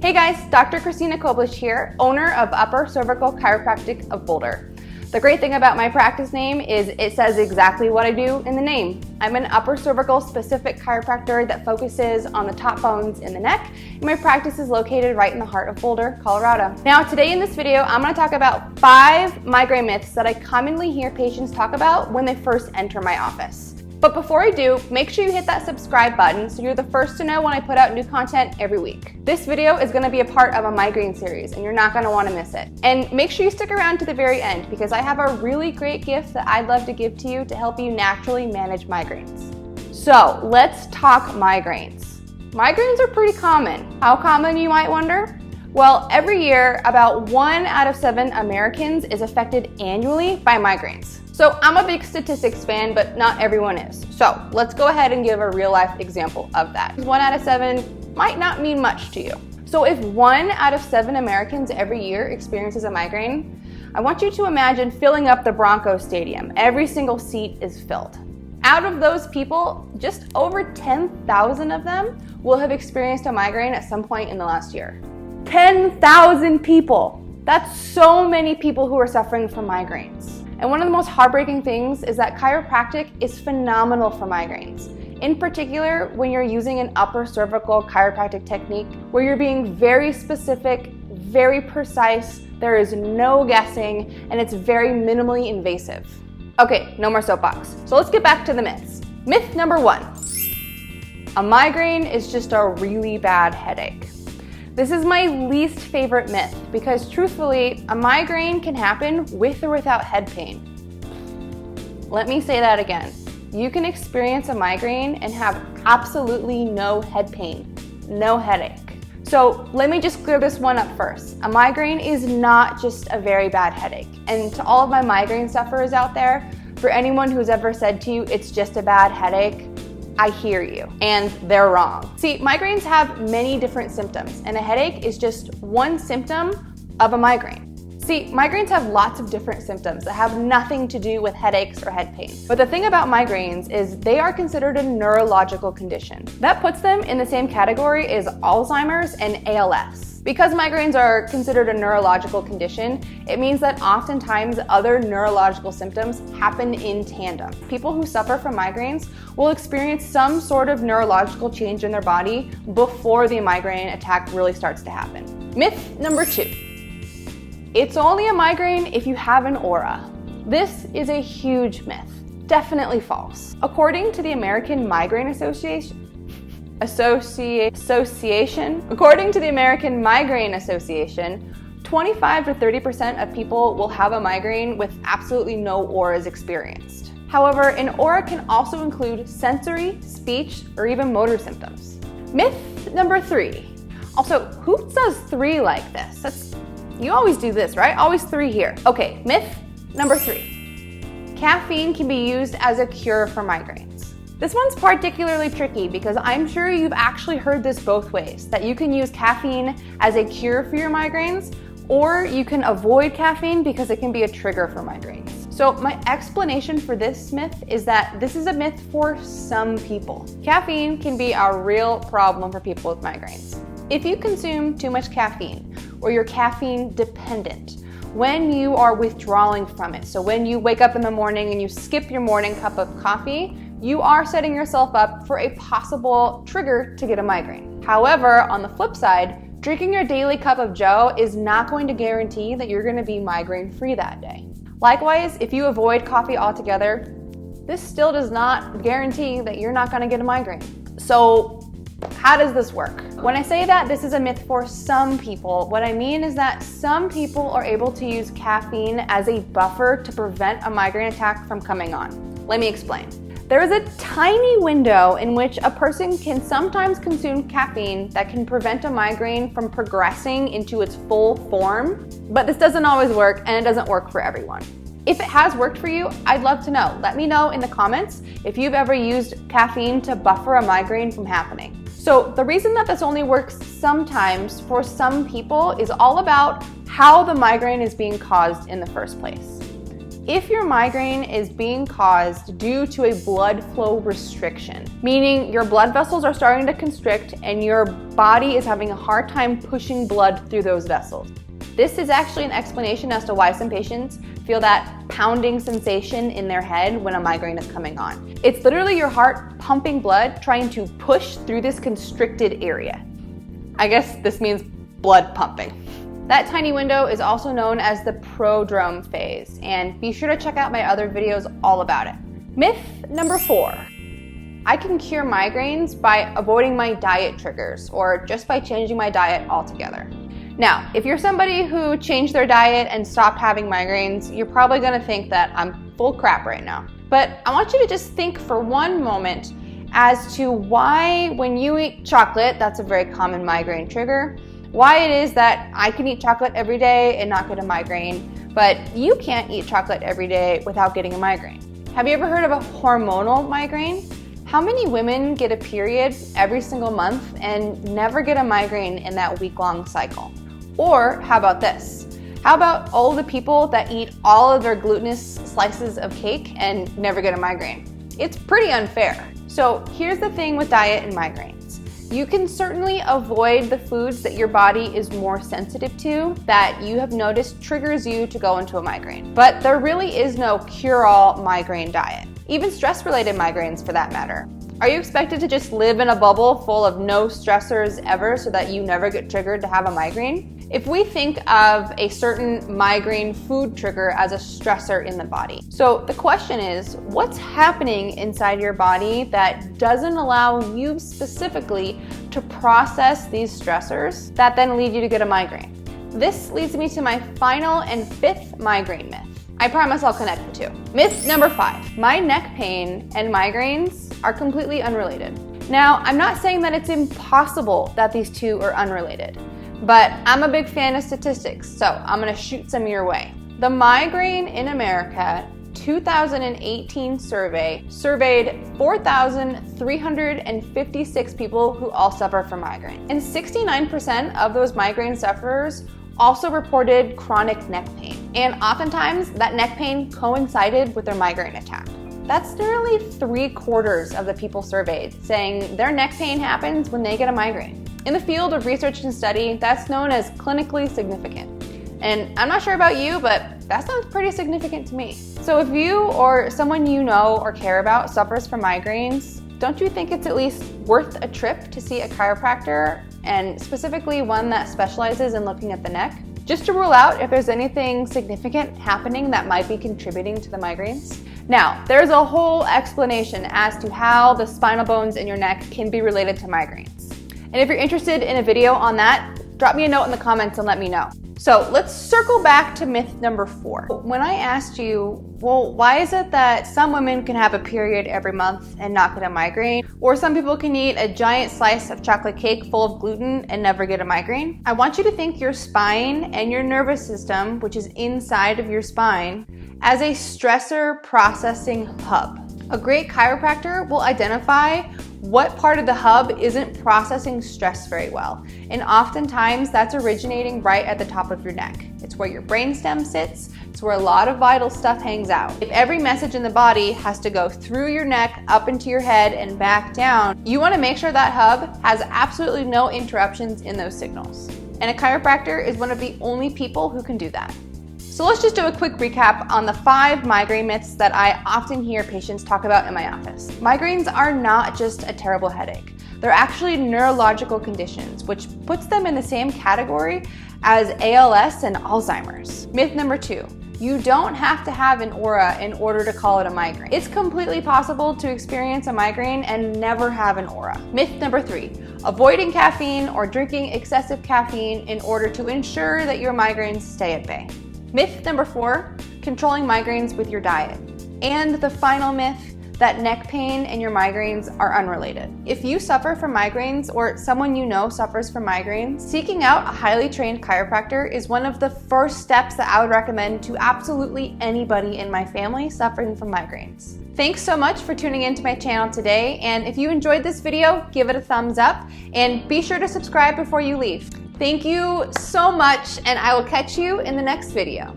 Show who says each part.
Speaker 1: Hey guys, Dr. Christina Coblish here, owner of Upper Cervical Chiropractic of Boulder. The great thing about my practice name is it says exactly what I do in the name. I'm an upper cervical specific chiropractor that focuses on the top bones in the neck, and my practice is located right in the heart of Boulder, Colorado. Now today in this video, I'm going to talk about 5 migraine myths that I commonly hear patients talk about when they first enter my office. But before I do, make sure you hit that subscribe button so you're the first to know when I put out new content every week. This video is going to be a part of a migraine series and you're not going to want to miss it. And make sure you stick around to the very end because I have a really great gift that I'd love to give to you to help you naturally manage migraines. So let's talk migraines. Migraines are pretty common. How common, you might wonder? Well, every year, about 1 out of 7 Americans is affected annually by migraines. So I'm a big statistics fan, but not everyone is. So let's go ahead and give a real life example of that. 1 out of 7 might not mean much to you. So if 1 out of 7 Americans every year experiences a migraine, I want you to imagine filling up the Broncos stadium. Every single seat is filled. Out of those people, just over 10,000 of them will have experienced a migraine at some point in the last year. 10,000 people. That's so many people who are suffering from migraines. And one of the most heartbreaking things is that chiropractic is phenomenal for migraines. In particular, when you're using an upper cervical chiropractic technique where you're being very specific, very precise, there is no guessing, and it's very minimally invasive. Okay, no more soapbox. So let's get back to the myths. Myth number 1. A migraine is just a really bad headache. This is my least favorite myth because truthfully, a migraine can happen with or without head pain. Let me say that again. You can experience a migraine and have absolutely no head pain, no headache. So let me just clear this one up first. A migraine is not just a very bad headache. And to all of my migraine sufferers out there, for anyone who's ever said to you, it's just a bad headache, I hear you, and they're wrong. See, migraines have many different symptoms, and a headache is just one symptom of a migraine. See, migraines have lots of different symptoms that have nothing to do with headaches or head pain. But the thing about migraines is they are considered a neurological condition. That puts them in the same category as Alzheimer's and ALS. Because migraines are considered a neurological condition, it means that oftentimes other neurological symptoms happen in tandem. People who suffer from migraines will experience some sort of neurological change in their body before the migraine attack really starts to happen. Myth number 2. It's only a migraine if you have an aura. This is a huge myth. Definitely false. According to the American Migraine Association, according to the American Migraine Association, 25 to 30% of people will have a migraine with absolutely no auras experienced. However, an aura can also include sensory, speech, or even motor symptoms. Myth number 3. Also, who does 3 like this? You always do this, right? Always 3 here. Okay, myth number 3. Caffeine can be used as a cure for migraines. This one's particularly tricky because I'm sure you've actually heard this both ways, that you can use caffeine as a cure for your migraines, or you can avoid caffeine because it can be a trigger for migraines. So my explanation for this myth is that this is a myth for some people. Caffeine can be a real problem for people with migraines. If you consume too much caffeine, or you're caffeine dependent, when you are withdrawing from it, so when you wake up in the morning and you skip your morning cup of coffee, you are setting yourself up for a possible trigger to get a migraine. However, on the flip side, drinking your daily cup of joe is not going to guarantee that you're going to be migraine-free that day. Likewise, if you avoid coffee altogether, this still does not guarantee that you're not going to get a migraine. So how does this work? When I say that this is a myth for some people, what I mean is that some people are able to use caffeine as a buffer to prevent a migraine attack from coming on. Let me explain. There is a tiny window in which a person can sometimes consume caffeine that can prevent a migraine from progressing into its full form, but this doesn't always work and it doesn't work for everyone. If it has worked for you, I'd love to know. Let me know in the comments if you've ever used caffeine to buffer a migraine from happening. So the reason that this only works sometimes for some people is all about how the migraine is being caused in the first place. If your migraine is being caused due to a blood flow restriction, meaning your blood vessels are starting to constrict and your body is having a hard time pushing blood through those vessels. This is actually an explanation as to why some patients feel that pounding sensation in their head when a migraine is coming on. It's literally your heart pumping blood, trying to push through this constricted area. I guess this means blood pumping. That tiny window is also known as the prodrome phase, and be sure to check out my other videos all about it. Myth number 4. I can cure migraines by avoiding my diet triggers or just by changing my diet altogether. Now, if you're somebody who changed their diet and stopped having migraines, you're probably gonna think that I'm full crap right now. But I want you to just think for one moment as to why when you eat chocolate, that's a very common migraine trigger, why it is that I can eat chocolate every day and not get a migraine, but you can't eat chocolate every day without getting a migraine. Have you ever heard of a hormonal migraine? How many women get a period every single month and never get a migraine in that week-long cycle? Or how about this? How about all the people that eat all of their glutinous slices of cake and never get a migraine? It's pretty unfair. So here's the thing with diet and migraines. You can certainly avoid the foods that your body is more sensitive to that you have noticed triggers you to go into a migraine. But there really is no cure-all migraine diet, even stress-related migraines for that matter. Are you expected to just live in a bubble full of no stressors ever so that you never get triggered to have a migraine? If we think of a certain migraine food trigger as a stressor in the body. So the question is, what's happening inside your body that doesn't allow you specifically to process these stressors that then lead you to get a migraine? This leads me to my final and 5th migraine myth. I promise I'll connect the two. Myth number 5, my neck pain and migraines are completely unrelated. Now, I'm not saying that it's impossible that these two are unrelated, but I'm a big fan of statistics, so I'm gonna shoot some your way. The Migraine in America 2018 survey surveyed 4,356 people who all suffer from migraine. And 69% of those migraine sufferers also reported chronic neck pain. And oftentimes that neck pain coincided with their migraine attack. That's nearly 3/4 of the people surveyed saying their neck pain happens when they get a migraine. In the field of research and study, that's known as clinically significant. And I'm not sure about you, but that sounds pretty significant to me. So if you or someone you know or care about suffers from migraines, don't you think it's at least worth a trip to see a chiropractor, and specifically one that specializes in looking at the neck, just to rule out if there's anything significant happening that might be contributing to the migraines? Now, there's a whole explanation as to how the spinal bones in your neck can be related to migraines. And if you're interested in a video on that, drop me a note in the comments and let me know. So let's circle back to myth number 4. When I asked you, well, why is it that some women can have a period every month and not get a migraine? Or some people can eat a giant slice of chocolate cake full of gluten and never get a migraine? I want you to think your spine and your nervous system, which is inside of your spine, as a stressor processing hub. A great chiropractor will identify what part of the hub isn't processing stress very well. And oftentimes that's originating right at the top of your neck. It's where your brainstem sits. It's where a lot of vital stuff hangs out. If every message in the body has to go through your neck, up into your head, and back down, you want to make sure that hub has absolutely no interruptions in those signals. And a chiropractor is one of the only people who can do that. So let's just do a quick recap on the 5 migraine myths that I often hear patients talk about in my office. Migraines are not just a terrible headache. They're actually neurological conditions, which puts them in the same category as ALS and Alzheimer's. Myth number 2, you don't have to have an aura in order to call it a migraine. It's completely possible to experience a migraine and never have an aura. Myth number 3, avoiding caffeine or drinking excessive caffeine in order to ensure that your migraines stay at bay. Myth number 4, controlling migraines with your diet. And the final myth, that neck pain and your migraines are unrelated. If you suffer from migraines or someone you know suffers from migraines, seeking out a highly trained chiropractor is one of the first steps that I would recommend to absolutely anybody in my family suffering from migraines. Thanks so much for tuning into my channel today, and if you enjoyed this video, give it a thumbs up and be sure to subscribe before you leave. Thank you so much, and I will catch you in the next video.